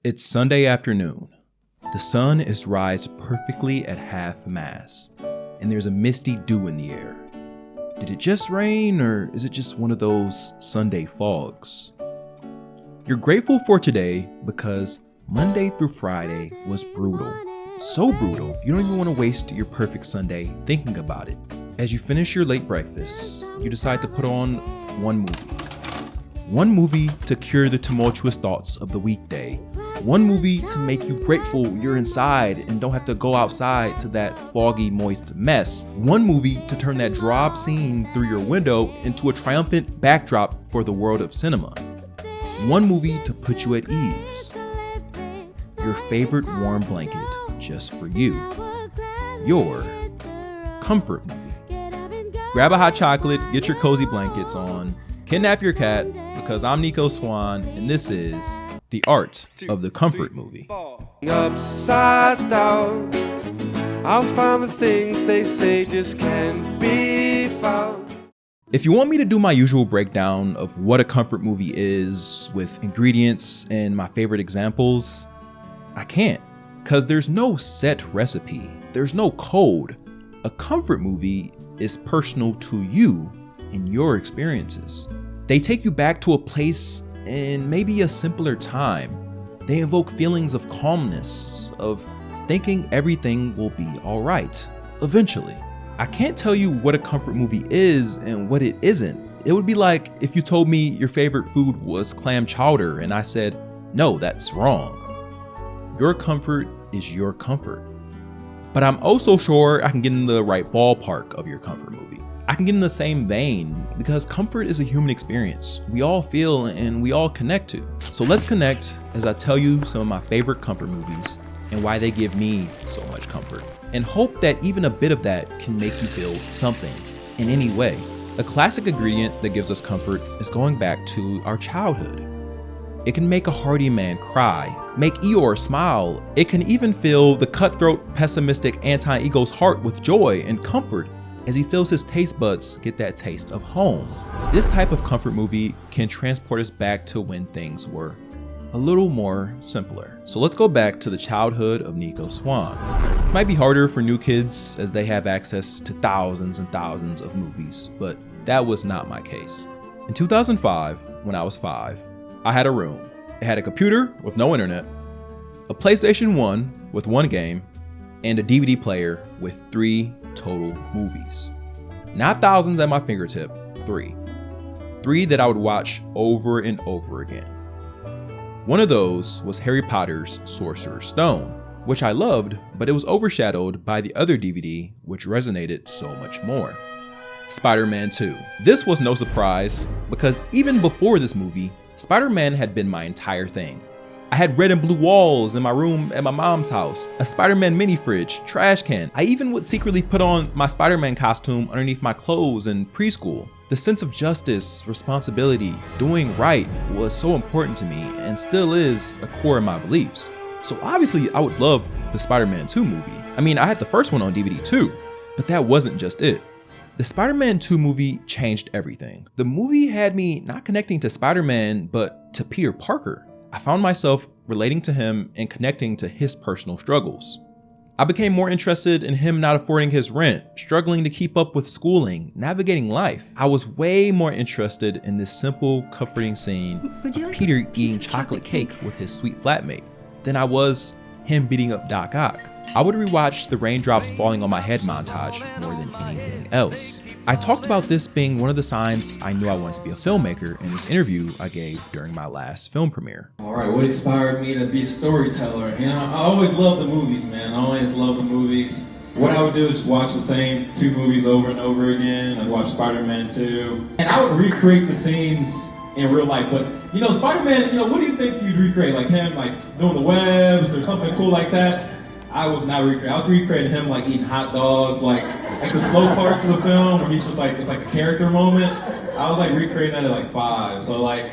It's Sunday afternoon. The sun is rised perfectly at half mast, and there's a misty dew in the air. Did it just rain, or is it just one of those Sunday fogs? You're grateful for today because Monday through Friday was brutal. So brutal, you don't even want to waste your perfect Sunday thinking about it. As you finish your late breakfast, you decide to put on one movie. One movie to cure the tumultuous thoughts of the weekday. One movie to make you grateful you're inside and don't have to go outside to that foggy, moist mess. One movie to turn that drab scene through your window into a triumphant backdrop for the world of cinema. One movie to put you at ease. Your favorite warm blanket just for you. Your comfort movie. Grab a hot chocolate, get your cozy blankets on, kidnap your cat, because I'm Nico Swan, and this is The Art of the Comfort Movie. Upside down, I'll find the things they say just can't be found. If you want me to do my usual breakdown of what a comfort movie is with ingredients and my favorite examples, I can't, because there's no set recipe. There's no code. A comfort movie is personal to you and your experiences. They take you back to a place in maybe a simpler time. They evoke feelings of calmness, of thinking everything will be all right, eventually. I can't tell you what a comfort movie is and what it isn't. It would be like if you told me your favorite food was clam chowder and I said, no, that's wrong. Your comfort is your comfort. But I'm also sure I can get in the right ballpark of your comfort movie. I can get in the same vein because comfort is a human experience we all feel and we all connect to. So let's connect as I tell you some of my favorite comfort movies and why they give me so much comfort, and hope that even a bit of that can make you feel something in any way. A classic ingredient that gives us comfort is going back to our childhood. It can make a hardy man cry, make Eeyore smile. It can even fill the cutthroat, pessimistic anti-ego's heart with joy and comfort as he feels his taste buds get that taste of home. This type of comfort movie can transport us back to when things were a little more simpler. So let's go back to the childhood of Nico Swan. This might be harder for new kids as they have access to thousands and thousands of movies, but that was not my case. In 2005, when I was 5, I had a room. It had a computer with no internet, a PlayStation 1 with 1 game, and a DVD player with 3 total movies. Not thousands at my fingertip, 3. 3 that I would watch over and over again. One of those was Harry Potter's Sorcerer's Stone, which I loved, but it was overshadowed by the other DVD, which resonated so much more. Spider-Man 2. This was no surprise, because even before this movie, Spider-Man had been my entire thing. I had red and blue walls in my room at my mom's house, a Spider-Man mini fridge, trash can. I even would secretly put on my Spider-Man costume underneath my clothes in preschool. The sense of justice, responsibility, doing right was so important to me and still is a core of my beliefs. So obviously I would love the Spider-Man 2 movie. I mean, I had the first one on DVD too, but that wasn't just it. The Spider-Man 2 movie changed everything. The movie had me not connecting to Spider-Man, but to Peter Parker. I found myself relating to him and connecting to his personal struggles. I became more interested in him not affording his rent, struggling to keep up with schooling, navigating life. I was way more interested in this simple, comforting scene of Peter eating chocolate cake with his sweet flatmate than I was him beating up Doc Ock. I would rewatch the raindrops falling on my head montage more than anything else. I talked about this being one of the signs I knew I wanted to be a filmmaker in this interview I gave during my last film premiere. All right, what inspired me to be a storyteller? You know, I always loved the movies, man. I always loved the movies. What I would do is watch the same 2 movies over and over again. I'd watch Spider-Man 2. And I would recreate the scenes in real life. But, you know, Spider-Man, you know, what do you think you'd recreate? Like him, like doing the webs or something cool like that? I was not recreating. I was recreating him like eating hot dogs, like the slow parts of the film where he's just like, it's like a character moment. I was like recreating that at like 5. So like,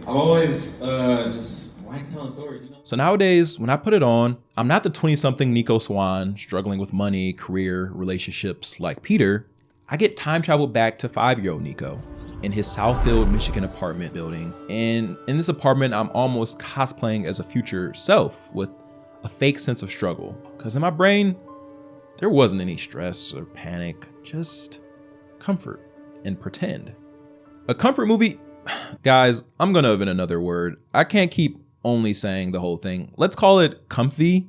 I've always just liked telling stories, you know? So nowadays, when I put it on, I'm not the 20-something Nico Swan struggling with money, career, relationships like Peter. I get time traveled back to 5-year-old Nico. in his Southfield, Michigan apartment building. And in this apartment, I'm almost cosplaying as a future self with a fake sense of struggle. Because in my brain, there wasn't any stress or panic, just comfort and pretend. A comfort movie, guys, I'm gonna invent another word. I can't keep only saying the whole thing. Let's call it comfy.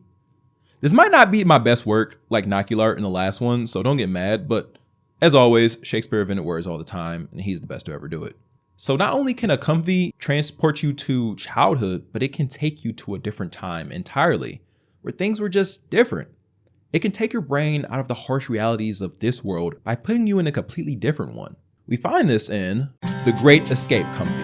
This might not be my best work like Noculart in the last one, so don't get mad, but as always, Shakespeare invented words all the time, and he's the best to ever do it. So not only can a comfy transport you to childhood, but it can take you to a different time entirely, where things were just different. It can take your brain out of the harsh realities of this world by putting you in a completely different one. We find this in The Great Escape Comfy.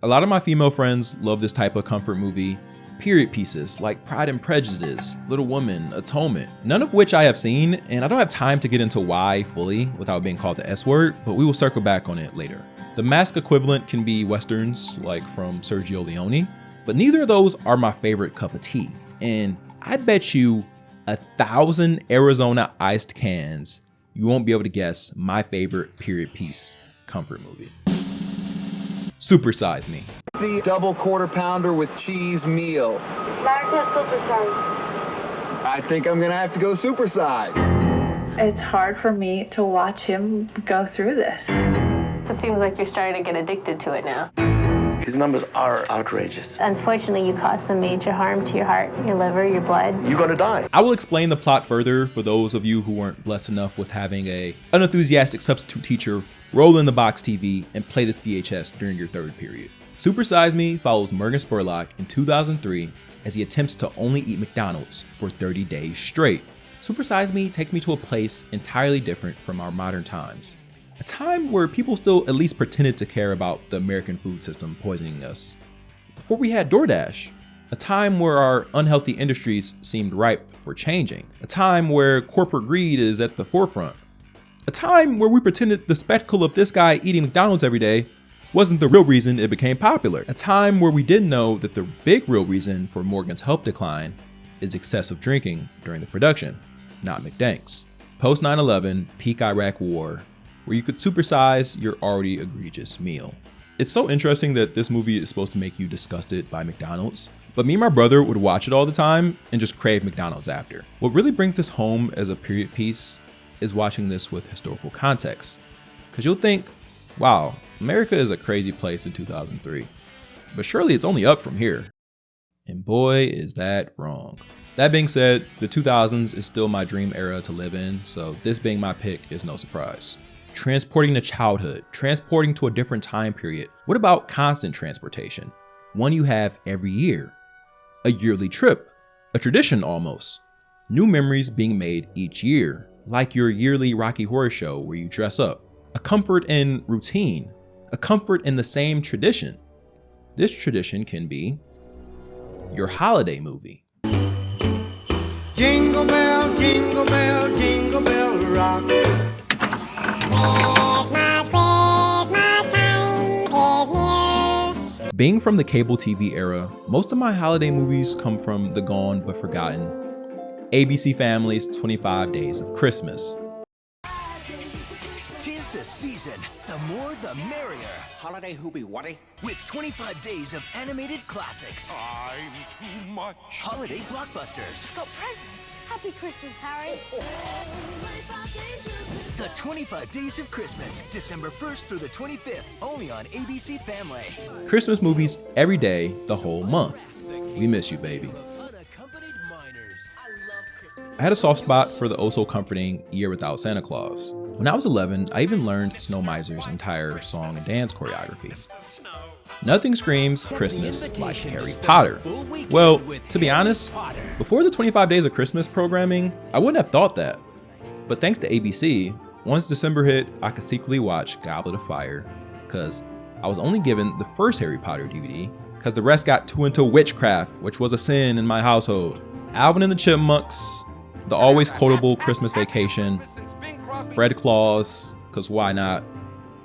A lot of my female friends love this type of comfort movie. Period pieces like Pride and Prejudice, Little Women, Atonement, none of which I have seen, and I don't have time to get into why fully without being called the S word, but we will circle back on it later. The mask equivalent can be westerns like from Sergio Leone, but neither of those are my favorite cup of tea. And I bet you 1,000 Arizona iced cans you won't be able to guess my favorite period piece comfort movie. Super Size Me. The double quarter pounder with cheese meal. I think I'm gonna have to go supersize. It's hard for me to watch him go through this. It seems like you're starting to get addicted to it now. These numbers are outrageous. Unfortunately, you caused some major harm to your heart, your liver, your blood. You're gonna die. I will explain the plot further for those of you who weren't blessed enough with having an unenthusiastic substitute teacher roll in the box TV and play this VHS during your third period. Super Size Me follows Morgan Spurlock in 2003 as he attempts to only eat McDonald's for 30 days straight. Super Size Me takes me to a place entirely different from our modern times. A time where people still at least pretended to care about the American food system poisoning us. Before we had DoorDash. A time where our unhealthy industries seemed ripe for changing. A time where corporate greed is at the forefront. A time where we pretended the spectacle of this guy eating McDonald's every day wasn't the real reason it became popular. A time where we didn't know that the big real reason for Morgan's health decline is excessive drinking during the production, not McDanks. Post 9/11, peak Iraq war, where you could supersize your already egregious meal. It's so interesting that this movie is supposed to make you disgusted by McDonald's, but me and my brother would watch it all the time and just crave McDonald's after. What really brings this home as a period piece is watching this with historical context. Because you'll think, wow, America is a crazy place in 2003, but surely it's only up from here. And boy, is that wrong. That being said, the 2000s is still my dream era to live in, so this being my pick is no surprise. Transporting to childhood, transporting to a different time period. What about constant transportation? One you have every year. A yearly trip, a tradition almost. New memories being made each year, like your yearly Rocky Horror Show where you dress up. A comfort in routine, a comfort in the same tradition. This tradition can be your holiday movie. Jingle bell, jingle bell, jingle bell rock. Being from the cable TV era, most of my holiday movies come from the gone but forgotten ABC Family's 25 Days of Christmas. 'Tis the season, the more the merrier. Holiday hoopy whatty? With 25 days of animated classics. I'm too much. Holiday blockbusters. Got presents. Happy Christmas, Harry. The 25 Days of Christmas, December 1st through the 25th, only on ABC Family. Christmas movies every day, the whole month. We miss you, baby. Unaccompanied minors. I had a soft spot for the oh-so comforting Year Without Santa Claus. When I was 11, I even learned Snow Miser's entire song and dance choreography. Nothing screams Christmas like Harry Potter. Well, to be honest, before the 25 Days of Christmas programming, I wouldn't have thought that. But thanks to ABC, once December hit, I could secretly watch Goblet of Fire, because I was only given the first Harry Potter DVD, because the rest got too into witchcraft, which was a sin in my household. Alvin and the Chipmunks, the always quotable Christmas Vacation, Fred Claus, because why not,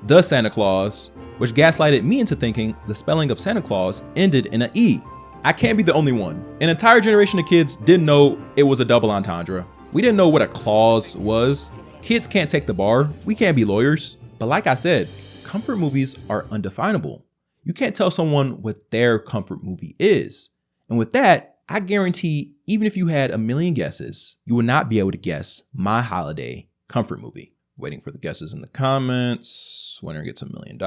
The Santa Claus, which gaslighted me into thinking the spelling of Santa Claus ended in an E. I can't be the only one. An entire generation of kids didn't know it was a double entendre. We didn't know what a clause was. Kids can't take the bar, we can't be lawyers. But like I said, comfort movies are undefinable. You can't tell someone what their comfort movie is. And with that, I guarantee even if you had a million guesses, you would not be able to guess my holiday comfort movie. Waiting for the guesses in the comments. Winner gets $1 million.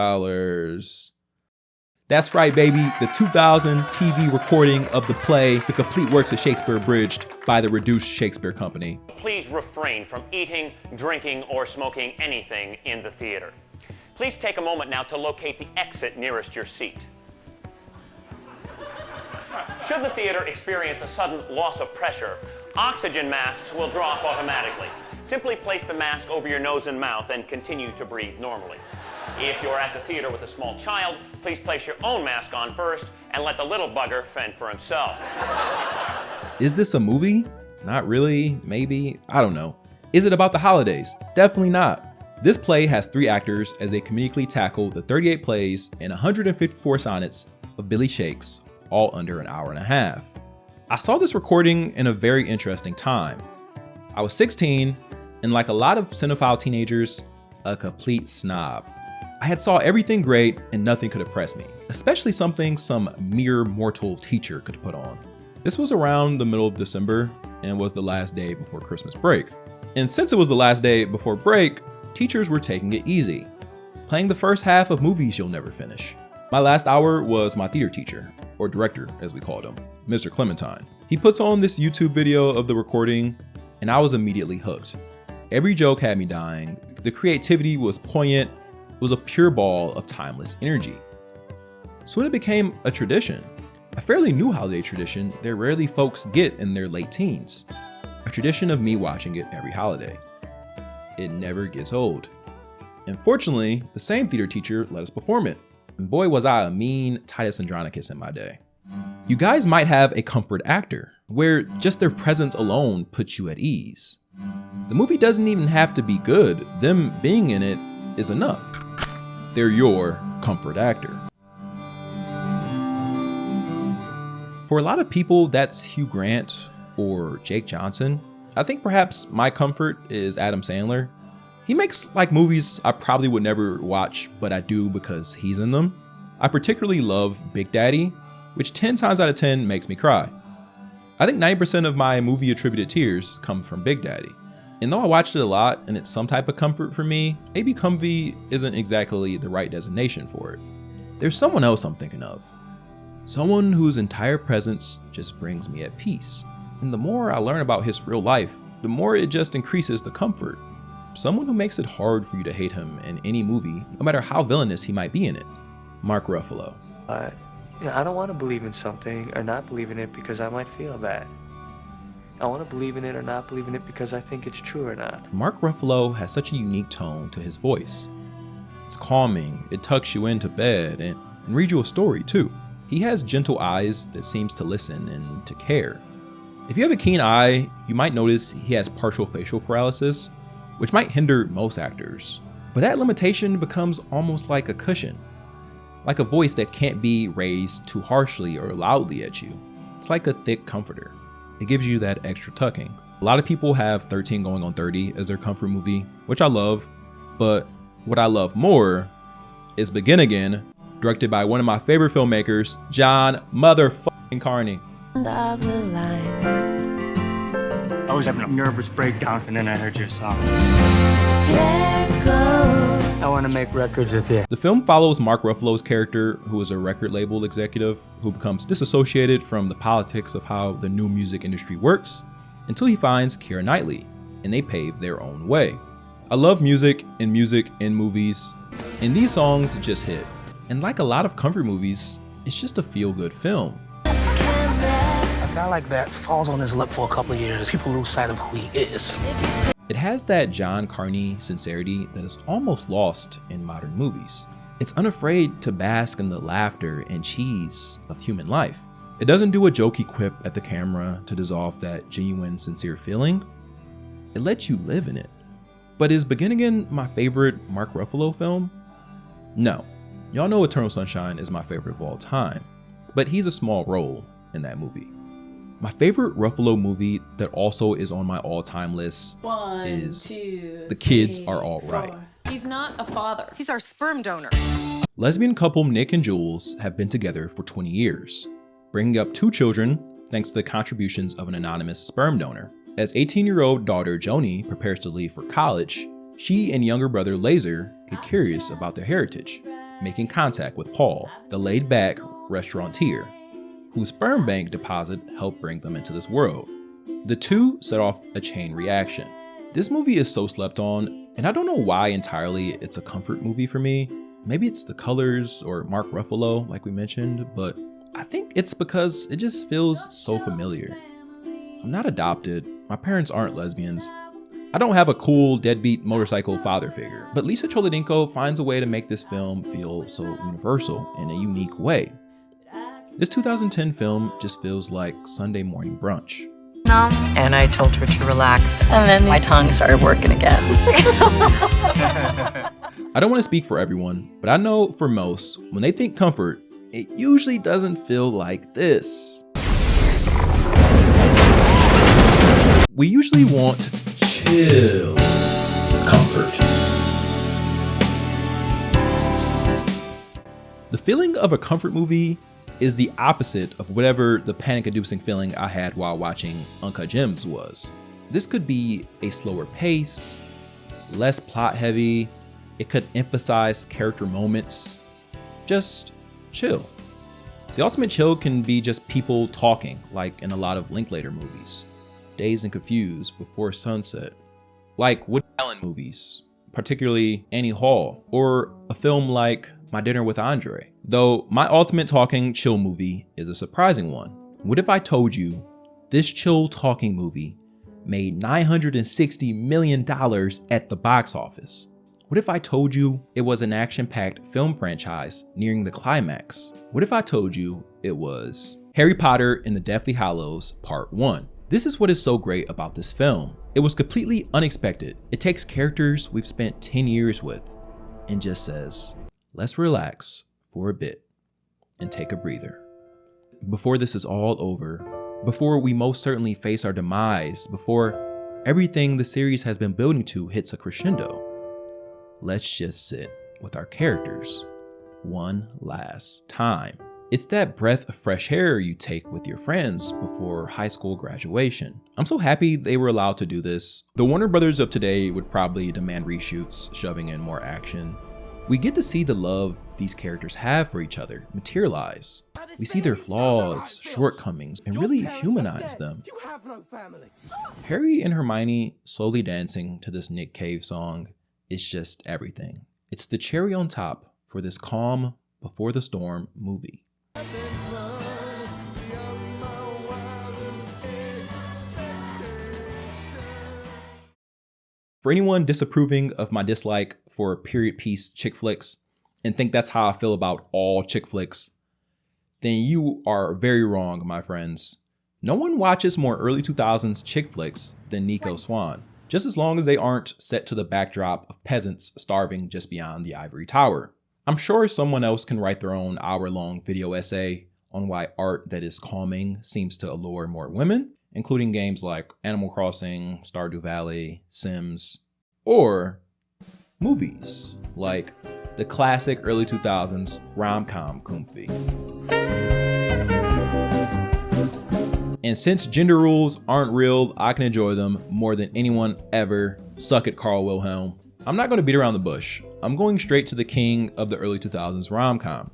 That's right, baby. The 2000 TV recording of the play, The Complete Works of Shakespeare Abridged by the Reduced Shakespeare Company. Please refrain from eating, drinking, or smoking anything in the theater. Please take a moment now to locate the exit nearest your seat. Should the theater experience a sudden loss of pressure, oxygen masks will drop automatically. Simply place the mask over your nose and mouth and continue to breathe normally. If you're at the theater with a small child, please place your own mask on first and let the little bugger fend for himself. Is this a movie? Not really, maybe, I don't know. Is it about the holidays? Definitely not. This play has 3 actors as they comedically tackle the 38 plays and 154 sonnets of Billy Shakes, all under an hour and a half. I saw this recording in a very interesting time. I was 16, and like a lot of cinephile teenagers, a complete snob. I had saw everything great and nothing could impress me, especially something some mere mortal teacher could put on. This was around the middle of December and was the last day before Christmas break. And since it was the last day before break, teachers were taking it easy, playing the first half of movies you'll never finish. My last hour was my theater teacher, or director as we called him, Mr. Clementine. He puts on this YouTube video of the recording and I was immediately hooked. Every joke had me dying, the creativity was poignant, it was a pure ball of timeless energy. Soon it became a tradition, a fairly new holiday tradition that rarely folks get in their late teens. A tradition of me watching it every holiday. It never gets old. And fortunately, the same theater teacher let us perform it. And boy was I a mean Titus Andronicus in my day. You guys might have a comfort actor, where just their presence alone puts you at ease. The movie doesn't even have to be good, them being in it is enough. They're your comfort actor. For a lot of people, that's Hugh Grant or Jake Johnson. I think perhaps my comfort is Adam Sandler. He makes like movies I probably would never watch, but I do because he's in them. I particularly love Big Daddy, which 10 times out of 10 makes me cry. I think 90% of my movie attributed tears come from Big Daddy. And though I watched it a lot and it's some type of comfort for me, maybe comfy isn't exactly the right designation for it. There's someone else I'm thinking of. Someone whose entire presence just brings me at peace. And the more I learn about his real life, the more it just increases the comfort. Someone who makes it hard for you to hate him in any movie, no matter how villainous he might be in it. Mark Ruffalo. I don't want to believe in something or not believe in it because I might feel bad. I want to believe in it or not believe in it because I think it's true or not. Mark Ruffalo has such a unique tone to his voice. It's calming, it tucks you into bed, and reads you a story too. He has gentle eyes that seems to listen and to care. If you have a keen eye, you might notice he has partial facial paralysis, which might hinder most actors. But that limitation becomes almost like a cushion, like a voice that can't be raised too harshly or loudly at you. It's like a thick comforter. It gives you that extra tucking. A lot of people have 13 Going on 30 as their comfort movie, which I love, but what I love more is Begin Again, directed by one of my favorite filmmakers, John motherfucking Carney. I was having a nervous breakdown and then I heard your song. I want to make records with you. The film follows Mark Ruffalo's character, who is a record label executive who becomes disassociated from the politics of how the new music industry works until he finds Keira Knightley, and they pave their own way. I love music in movies, and these songs just hit. And like a lot of comfort movies, it's just a feel-good film. A guy like that falls on his luck for a couple of years. People lose sight of who he is. It has that John Carney sincerity that is almost lost in modern movies. It's unafraid to bask in the laughter and cheese of human life. It doesn't do a jokey quip at the camera to dissolve that genuine, sincere feeling. It lets you live in it. But is Begin Again my favorite Mark Ruffalo film? No. Y'all know Eternal Sunshine is my favorite of all time, but he's a small role in that movie. My favorite Ruffalo movie that also is on my all-time list is The Kids Are All Right. He's not a father. He's our sperm donor. Lesbian couple Nick and Jules have been together for 20 years, bringing up 2 children thanks to the contributions of an anonymous sperm donor. As 18-year-old daughter Joni prepares to leave for college, she and younger brother Laser get curious about their heritage, making contact with Paul, the laid-back restaurateur, whose sperm bank deposit helped bring them into this world. The two set off a chain reaction. This movie is so slept on, and I don't know why entirely it's a comfort movie for me. Maybe it's the colors or Mark Ruffalo, like we mentioned, but I think it's because it just feels so familiar. I'm not adopted, my parents aren't lesbians, I don't have a cool deadbeat motorcycle father figure, but Lisa Cholodenko finds a way to make this film feel so universal in a unique way. This 2010 film just feels like Sunday morning brunch. And I told her to relax, and then my tongue started working again. I don't want to speak for everyone, but I know for most, when they think comfort, it usually doesn't feel like this. We usually want chill comfort. The feeling of a comfort movie is the opposite of whatever the panic-inducing feeling I had while watching Uncut Gems was. This could be a slower pace, less plot heavy, it could emphasize character moments, just chill. The ultimate chill can be just people talking, like in a lot of Linklater movies, Dazed and Confused, Before Sunset, like Woody Allen movies, particularly Annie Hall, or a film like My Dinner with Andre. Though my ultimate talking chill movie is a surprising one. What if I told you this chill talking movie made $960 million at the box office? What if I told you it was an action-packed film franchise nearing the climax? What if I told you it was Harry Potter and the Deathly Hallows Part 1? This is what is so great about this film. It was completely unexpected. It takes characters we've spent 10 years with and just says, let's relax for a bit and take a breather. Before this is all over, before we most certainly face our demise, before everything the series has been building to hits a crescendo, let's just sit with our characters one last time. It's that breath of fresh air you take with your friends before high school graduation. I'm so happy they were allowed to do this. The Warner Brothers of today would probably demand reshoots, shoving in more action. We get to see the love these characters have for each other materialize. We see their flaws, shortcomings, and really humanize them. Harry and Hermione slowly dancing to this Nick Cave song is just everything. It's the cherry on top for this calm, before the storm movie. For anyone disapproving of my dislike for period piece chick flicks and think that's how I feel about all chick flicks, then you are very wrong, my friends. No one watches more early 2000s chick flicks than Nico Swan, just as long as they aren't set to the backdrop of peasants starving just beyond the ivory tower. I'm sure someone else can write their own hour-long video essay on why art that is calming seems to allure more women, including games like Animal Crossing, Stardew Valley, Sims, or movies like the classic early 2000s rom-com comfy. And since gender rules aren't real, I can enjoy them more than anyone ever. Suck it, Carl Wilhelm. I'm not going to beat around the bush. I'm going straight to the king of the early 2000s rom-com,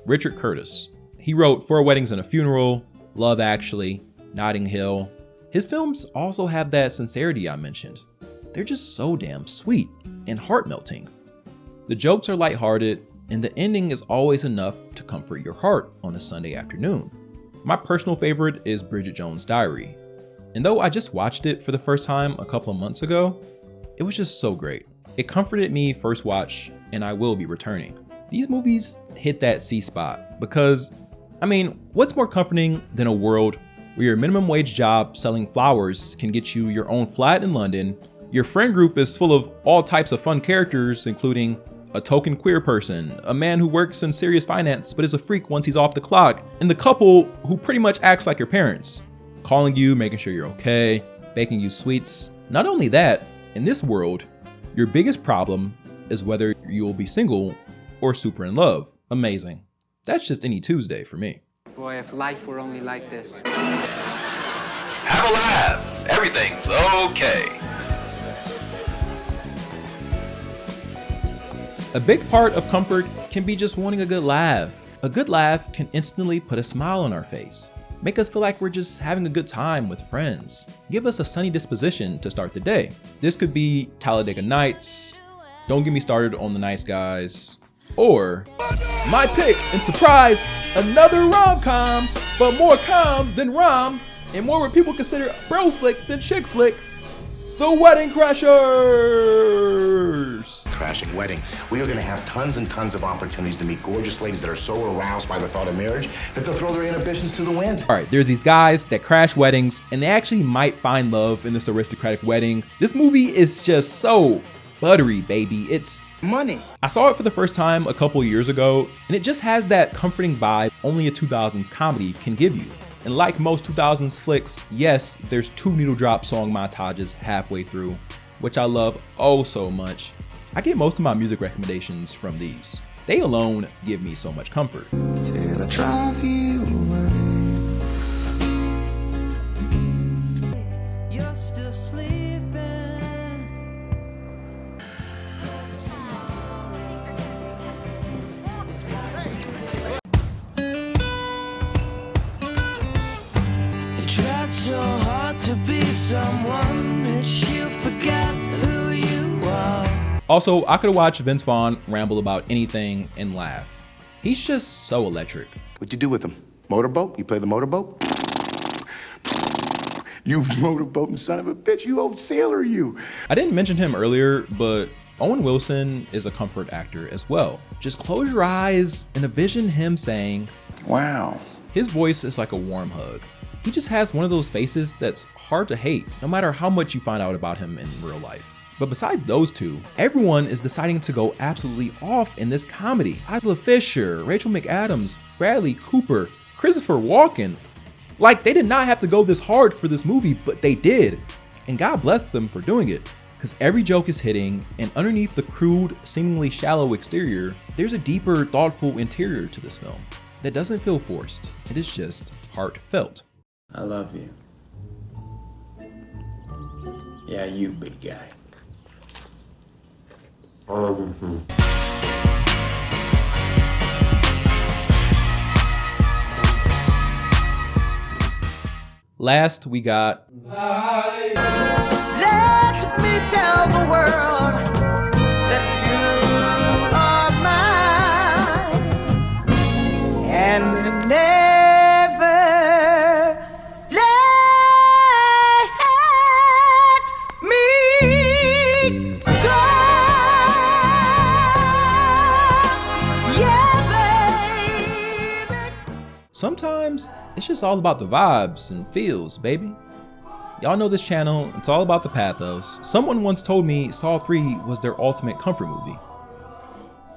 Richard Curtis. He wrote Four Weddings and a Funeral, Love Actually, Notting Hill. His films also have that sincerity I mentioned. They're just so damn sweet and heart-melting. The jokes are lighthearted, and the ending is always enough to comfort your heart on a Sunday afternoon. My personal favorite is Bridget Jones' Diary, and though I just watched it for the first time a couple of months ago, it was just so great. It comforted me first watch, and I will be returning. These movies hit that C-spot because, what's more comforting than a world where your minimum wage job selling flowers can get you your own flat in London, your friend group is full of all types of fun characters, including a token queer person, a man who works in serious finance but is a freak once he's off the clock, and the couple who pretty much acts like your parents. calling you, making sure you're okay, baking you sweets. Not only that, in this world, your biggest problem is whether you will be single or super in love. Amazing. That's just any Tuesday for me. Boy, if life were only like this. Have a laugh. Everything's okay. A big part of comfort can be just wanting a good laugh. A good laugh can instantly put a smile on our face, make us feel like we're just having a good time with friends, give us a sunny disposition to start the day. This could be Talladega Nights, Don't Get Me Started on the Nice Guys, or my pick and surprise, another rom-com, but more com than rom, and more what people consider bro flick than chick flick, The Wedding Crashers! Crashing weddings. We are going to have tons and tons of opportunities to meet gorgeous ladies that are so aroused by the thought of marriage that they'll throw their inhibitions to the wind. Alright, there's these guys that crash weddings, and they actually might find love in this aristocratic wedding. This movie is just so buttery, baby. It's money. I saw it for the first time a couple years ago, and it just has that comforting vibe only a 2000s comedy can give you. And like most 2000s flicks, yes, there's 2 needle drop song montages halfway through, which I love oh so much. I get most of my music recommendations from these. They alone give me so much comfort. Till I drive you away. You're still sleeping. So hard to be someone that you forgot who you are. Also, I could watch Vince Vaughn ramble about anything and laugh. He's just so electric. What'd you do with him? Motorboat? You play the motorboat? You motorboating son of a bitch, you old sailor, you. I didn't mention him earlier, but Owen Wilson is a comfort actor as well. Just close your eyes and envision him saying, wow. His voice is like a warm hug. He just has one of those faces that's hard to hate, no matter how much you find out about him in real life. But besides those two, everyone is deciding to go absolutely off in this comedy. Isla Fisher, Rachel McAdams, Bradley Cooper, Christopher Walken. Like, they did not have to go this hard for this movie, but they did. And God bless them for doing it. Because every joke is hitting, and underneath the crude, seemingly shallow exterior, there's a deeper, thoughtful interior to this film that doesn't feel forced. It is just heartfelt. I love you. Yeah, you big guy. Last, we got Let me tell the world that you are mine and never let me go. Yeah, baby. sometimes it's just all about the vibes and feels, baby. Y'all know this channel, it's all about the pathos. Someone once told me Saw 3 was their ultimate comfort movie.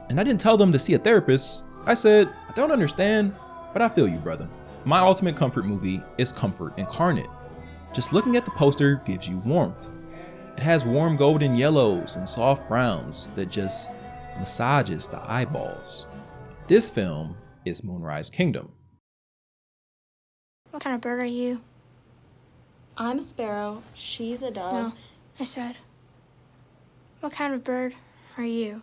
And I didn't tell them to see a therapist. I said, I don't understand, but I feel you, brother. My ultimate comfort movie is Comfort Incarnate. Just looking at the poster gives you warmth. It has warm golden yellows and soft browns that just massages the eyeballs. This film is Moonrise Kingdom. What kind of bird are you? I'm a sparrow. She's a dove. No, I said, what kind of bird are you?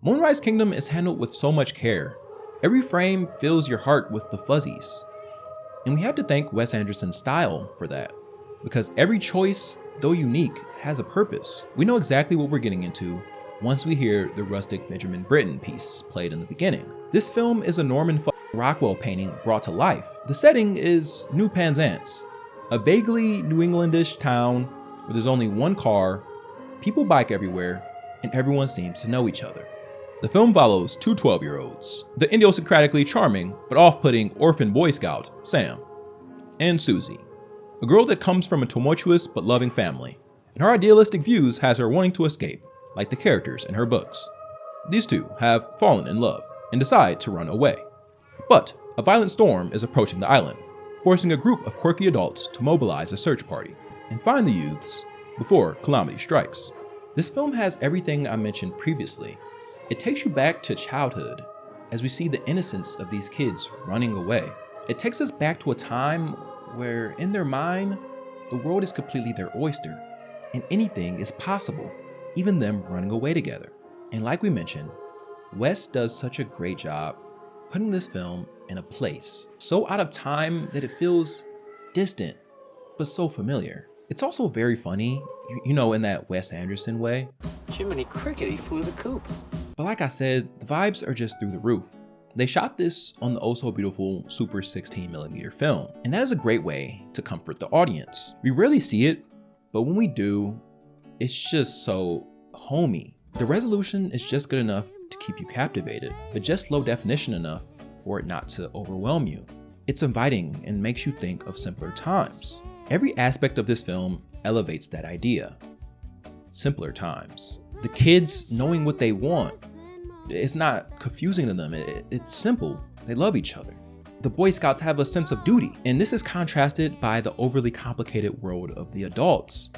Moonrise Kingdom is handled with so much care. Every frame fills your heart with the fuzzies. And we have to thank Wes Anderson's style for that, because every choice, though unique, has a purpose. We know exactly what we're getting into once we hear the rustic Benjamin Britten piece played in the beginning. This film is a Norman Rockwell painting brought to life. The setting is New Penzance, a vaguely New Englandish town where there's only one car, people bike everywhere, and everyone seems to know each other. The film follows two 12-year-olds, the idiosyncratically charming but off-putting orphan Boy Scout, Sam, and Susie, a girl that comes from a tumultuous but loving family, and her idealistic views has her wanting to escape, like the characters in her books. These two have fallen in love and decide to run away. But a violent storm is approaching the island, forcing a group of quirky adults to mobilize a search party and find the youths before calamity strikes. This film has everything I mentioned previously. It takes you back to childhood as we see the innocence of these kids running away. It takes us back to a time where in their mind, the world is completely their oyster and anything is possible, even them running away together. And like we mentioned, Wes does such a great job putting this film in a place so out of time that it feels distant, but so familiar. It's also very funny, you know, in that Wes Anderson way. Jiminy Cricket, he flew the coop. But like I said, the vibes are just through the roof. They shot this on the oh so beautiful Super 16mm film, and that is a great way to comfort the audience. We rarely see it, but when we do, it's just so homey. The resolution is just good enough to keep you captivated, but just low definition enough for it not to overwhelm you. It's inviting and makes you think of simpler times. Every aspect of this film elevates that idea. Simpler times. The kids knowing what they want. It's not confusing to them, it's simple. They love each other. The Boy Scouts have a sense of duty, and this is contrasted by the overly complicated world of the adults.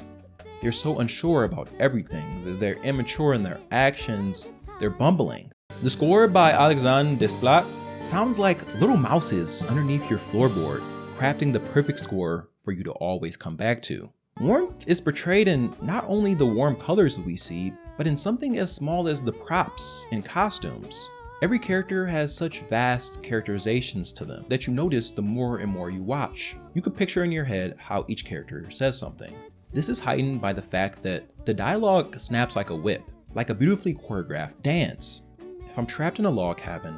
They're so unsure about everything. They're immature in their actions. They're bumbling. The score by Alexandre Desplat sounds like little mouses underneath your floorboard, crafting the perfect score for you to always come back to. Warmth is portrayed in not only the warm colors we see, but in something as small as the props and costumes. Every character has such vast characterizations to them that you notice the more and more you watch. You could picture in your head how each character says something. This is heightened by the fact that the dialogue snaps like a whip, like a beautifully choreographed dance. If I'm trapped in a log cabin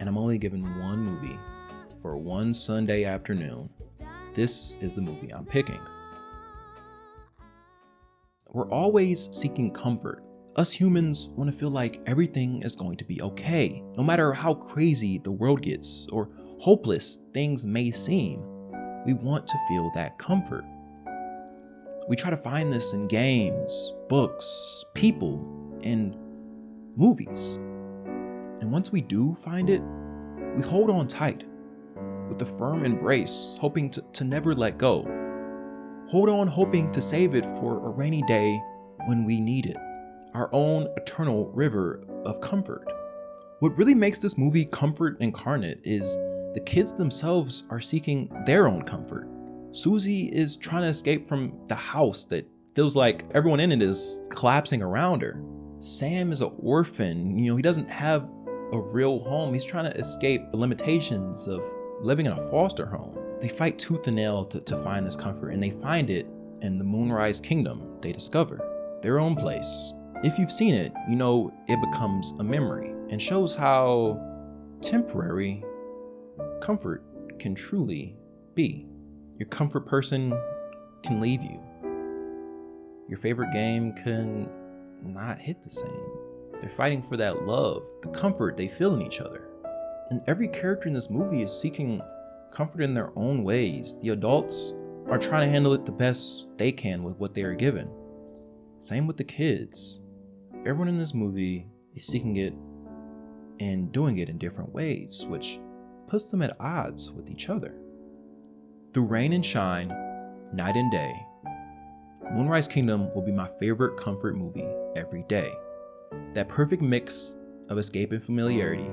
and I'm only given one movie for one Sunday afternoon, this is the movie I'm picking. We're always seeking comfort. Us humans want to feel like everything is going to be okay, no matter how crazy the world gets or hopeless things may seem. We want to feel that comfort. We try to find this in games, books, people, and movies. And once we do find it, we hold on tight with a firm embrace, hoping to never let go. Hold on, hoping to save it for a rainy day when we need it. Our own eternal river of comfort. What really makes this movie comfort incarnate is the kids themselves are seeking their own comfort. Susie is trying to escape from the house that feels like everyone in it is collapsing around her. Sam is an orphan, he doesn't have a real home. He's trying to escape the limitations of living in a foster home. They fight tooth and nail to find this comfort, and they find it in the Moonrise Kingdom. They discover their own place. If you've seen it, you know it becomes a memory and shows how temporary comfort can truly be. Your comfort person can leave you. Your favorite game can not hit the same. They're fighting for that love, the comfort they feel in each other. And every character in this movie is seeking comfort in their own ways. The adults are trying to handle it the best they can with what they are given. Same with the kids. Everyone in this movie is seeking it and doing it in different ways, which puts them at odds with each other. Through rain and shine, night and day, Moonrise Kingdom will be my favorite comfort movie every day. That perfect mix of escape and familiarity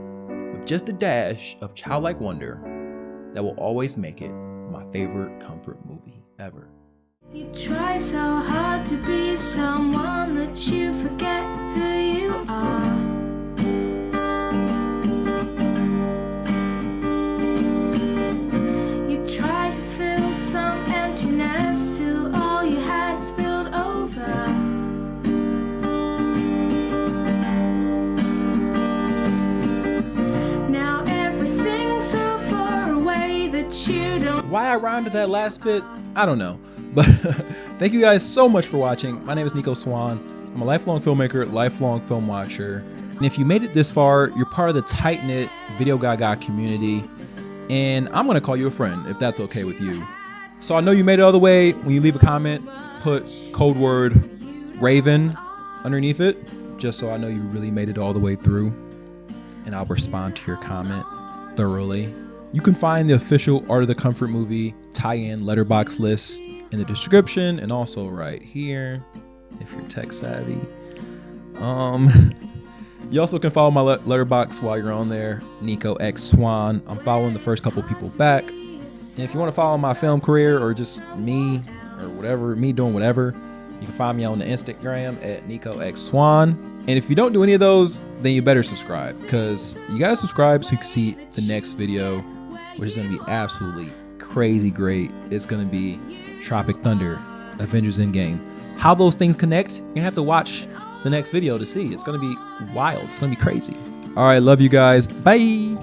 with just a dash of childlike wonder that will always make it my favorite comfort movie ever. You try so hard to be someone that you forget who you are. You try to fill some emptiness till all you had spilled over. Now everything's so far away that you don't. Why I rhymed that last bit, I don't know. But thank you guys so much for watching. My name is Nico Swan. I'm a lifelong filmmaker, lifelong film watcher. And if you made it this far, you're part of the tight-knit Video Gaga community. And I'm gonna call you a friend if that's okay with you. So I know you made it all the way. When you leave a comment, put code word Raven underneath it, just so I know you really made it all the way through. And I'll respond to your comment thoroughly. You can find the official Art of the Comfort movie tie-in letterbox list in the description and also right here if you're tech savvy. You also can follow my letterbox while you're on there, Nico x Swan. I'm following the first couple people back. And if you want to follow my film career or just me or whatever, me doing whatever, you can find me on the Instagram at Nico x Swan. And if you don't do any of those, then you better subscribe, because you gotta subscribe so you can see the next video, which is gonna be absolutely crazy great. It's gonna be Tropic Thunder, Avengers Endgame. How those things connect, you're gonna have to watch the next video to see. It's gonna be wild. It's gonna be crazy. All right, love you guys. Bye.